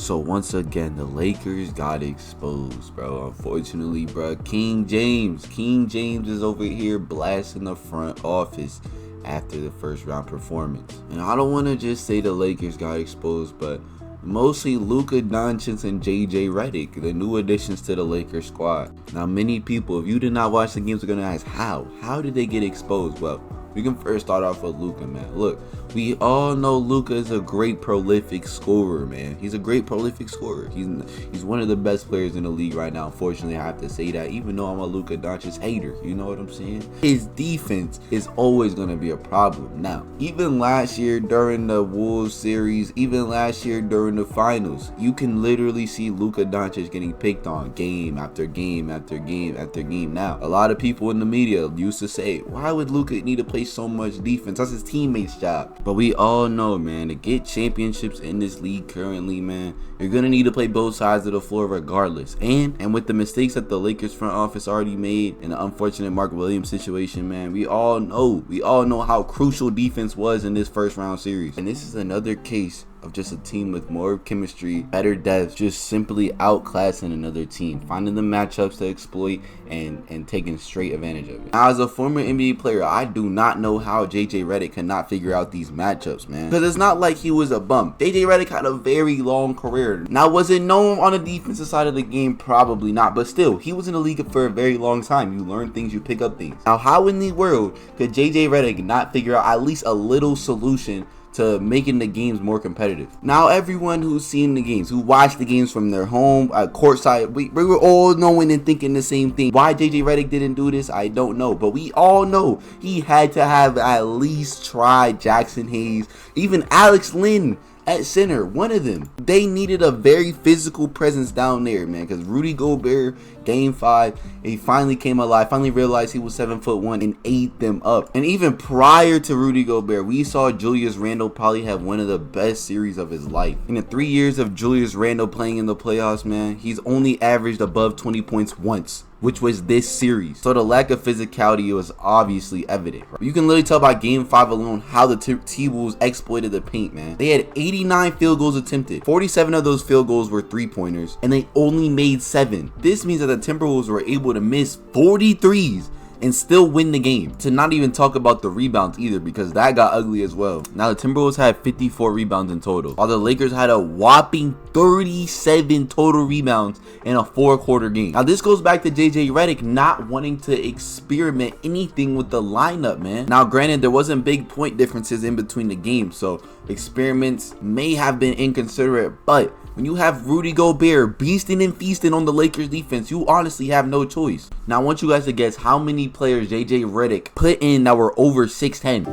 So once again, the Lakers got exposed, bro. Unfortunately, bro, King James is over here blasting the front office after the first round performance. And I don't want to just say the Lakers got exposed, but mostly Luka Doncic and redick, the new additions to the Lakers squad. Now, many people, if you did not watch the games, are going to ask, how did they get exposed? Well, we can first start off with Luka, man. Look, we all know Luka is a great prolific scorer, man. He's a great prolific scorer. He's one of the best players in the league right now. Unfortunately, I have to say that, even though I'm a Luka Doncic hater. You know what I'm saying? His defense is always going to be a problem. Now, even last year during the Wolves series, even last year during the finals, you can literally see Luka Doncic getting picked on game after game after game after game. Now, a lot of people in the media used to say, why would Luka need to play so much defense? That's his teammates' job. But we all know, man, to get championships in this league currently, man, you're gonna need to play both sides of the floor regardless. And with the mistakes that the Lakers front office already made and the unfortunate Mark Williams situation, man, we all know how crucial defense was in this first round series. And this is another case of just a team with more chemistry, better depth, just simply outclassing another team, finding the matchups to exploit and taking straight advantage of it. Now, as a former NBA player, I do not know how redick cannot figure out these matchups, man, because it's not like he was a bum. redick had a very long career. Now, was it known on the defensive side of the game? Probably not, but still, he was in the league for a very long time. You learn things, you pick up things. Now, how in the world could redick not figure out at least a little solution to making the games more competitive? Now, everyone who's seen the games, who watched the games from their home courtside, we were all knowing and thinking the same thing. Why redick didn't do this, I don't know, but we all know he had to have at least tried Jackson Hayes, even Alex Len at center, one of them. They needed a very physical presence down there, man, because Rudy Gobert, game 5, he finally came alive, finally realized he was 7'1" and ate them up. And even prior to Rudy Gobert, we saw Julius Randle probably have one of the best series of his life. In the 3 years of Julius Randle playing in the playoffs, man, he's only averaged above 20 points once, which was this series. So the lack of physicality was obviously evident. You can literally tell by game 5 alone how the T-Wolves exploited the paint, man. They had 89 field goals attempted. 47 of those field goals were 3-pointers, and they only made 7. This means that the Timberwolves were able to miss 43s and still win the game. To not even talk about the rebounds either, because that got ugly as well. Now, the Timberwolves had 54 rebounds in total, while the Lakers had a whopping 37 total rebounds in a 4-quarter game. Now, this goes back to redick not wanting to experiment anything with the lineup, man. Now, granted, there wasn't big point differences in between the games, so experiments may have been inconsiderate, but when you have Rudy Gobert beasting and feasting on the Lakers defense, you honestly have no choice. Now, I want you guys to guess how many players redick put in that were over 6'10".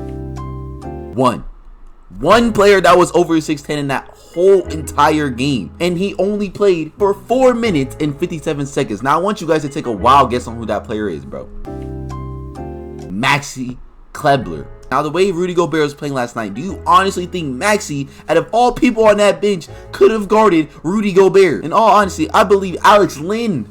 One player that was over 6'10" in that whole entire game. And he only played for 4 minutes and 57 seconds. Now, I want you guys to take a wild guess on who that player is, bro. Maxi Kleber. Now, the way Rudy Gobert was playing last night, do you honestly think Maxi, out of all people on that bench, could have guarded Rudy Gobert? In all honesty, I believe Alex Len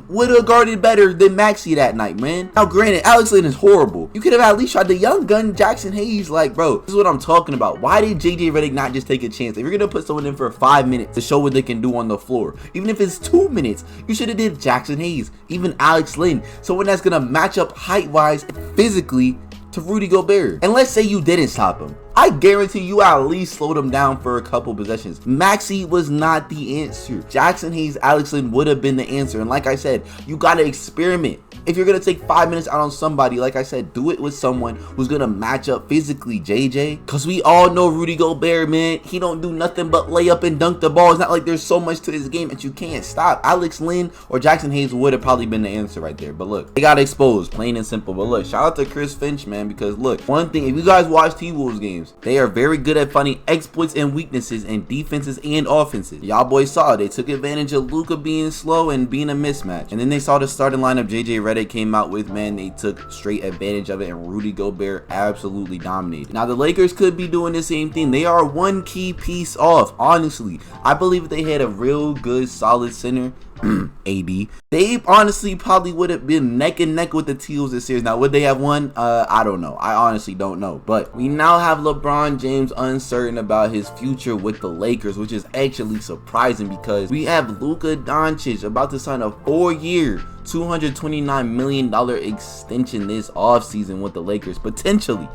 would have guarded better than Maxi that night, man. Now, granted, Alex Len is horrible. You could have at least tried the young gun Jackson Hayes. Like, bro, this is what I'm talking about. Why did redick not just take a chance? If you're gonna put someone in for 5 minutes to show what they can do on the floor, even if it's 2 minutes, you should have did Jackson Hayes, even Alex Len, someone that's gonna match up height-wise, physically, to Rudy Gobert. And let's say you didn't stop him, I guarantee you at least slowed him down for a couple possessions. Maxi was not the answer. Jackson Hayes, Alex Len would have been the answer. And like I said, you gotta experiment. If you're gonna take 5 minutes out on somebody, like I said, do it with someone who's gonna match up physically, Cause we all know Rudy Gobert, man. He don't do nothing but lay up and dunk the ball. It's not like there's so much to his game that you can't stop. Alex Len or Jackson Hayes would have probably been the answer right there. But look, they got exposed, plain and simple. But look, shout out to Chris Finch, man, because look, one thing, if you guys watch T-Wolves games, they are very good at finding exploits and weaknesses in defenses and offenses. Y'all boys saw it. They took advantage of Luka being slow and being a mismatch. And then they saw the starting lineup redick came out with, man. They took straight advantage of it, and Rudy Gobert absolutely dominated. Now, the Lakers could be doing the same thing. They are one key piece off, honestly. I believe if they had a real good, solid center, AD, they honestly probably would have been neck and neck with the Teals this series. Now, would they have won? I don't know. I honestly don't know. But we now have LeBron James uncertain about his future with the Lakers, which is actually surprising because we have Luka Doncic about to sign a 4-year, $229 million extension this offseason with the Lakers, potentially.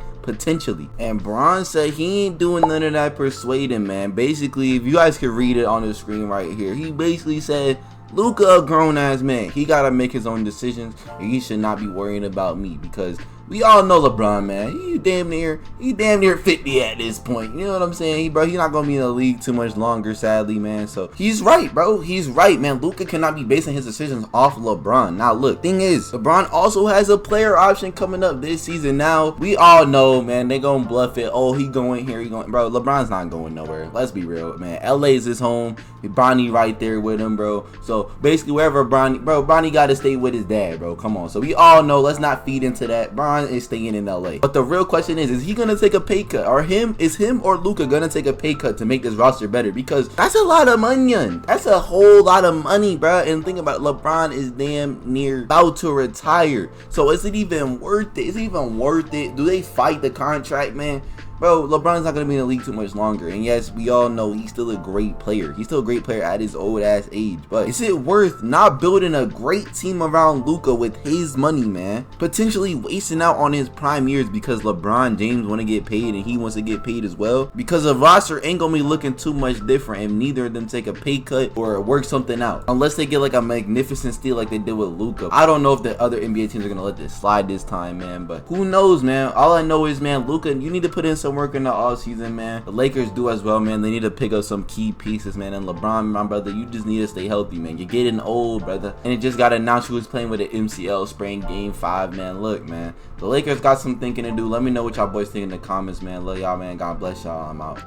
And Bron said he ain't doing none of that persuading, man. Basically, if you guys can read it on the screen right here, he basically said, Luka a grown-ass man. He got to make his own decisions, and he should not be worrying about me because we all know LeBron, man. He damn near 50 at this point. You know what I'm saying? He's not going to be in the league too much longer, sadly, man. So he's right, bro. He's right, man. Luka cannot be basing his decisions off LeBron. Now, look, thing is, LeBron also has a player option coming up this season. Now, we all know, man, they going to bluff it. Oh, he going here, he going. Bro, LeBron's not going nowhere. Let's be real, man. LA is his home. Bronny right there with him, bro. So basically, wherever Bronny got to stay with his dad, bro. Come on. So we all know, let's not feed into that. Bron is staying in LA. But the real question is he gonna take a pay cut? Is him or Luka gonna take a pay cut to make this roster better? Because that's a lot of money. That's a whole lot of money, bro. And think about it, LeBron is damn near about to retire. So is it even worth it? Is it even worth it? Do they fight the contract, man? Bro, LeBron's not going to be in the league too much longer. And yes, we all know he's still a great player. He's still a great player at his old ass age. But is it worth not building a great team around Luka with his money, man? Potentially wasting out on his prime years because LeBron James want to get paid and he wants to get paid as well. Because the roster ain't going to be looking too much different and neither of them take a pay cut or work something out. Unless they get like a magnificent steal like they did with Luka. I don't know if the other NBA teams are going to let this slide this time, man. But who knows, man? All I know is, man, Luka, you need to put in some work in the all season, man. The Lakers do as well, man. They need to pick up some key pieces, man. And LeBron, my brother, you just need to stay healthy, man. You're getting old, brother. And it just got announced you was playing with an MCL sprain game 5, man. Look, man, the Lakers got some thinking to do. Let me know what y'all boys think in the comments, man. Love y'all, man. God bless y'all. I'm out.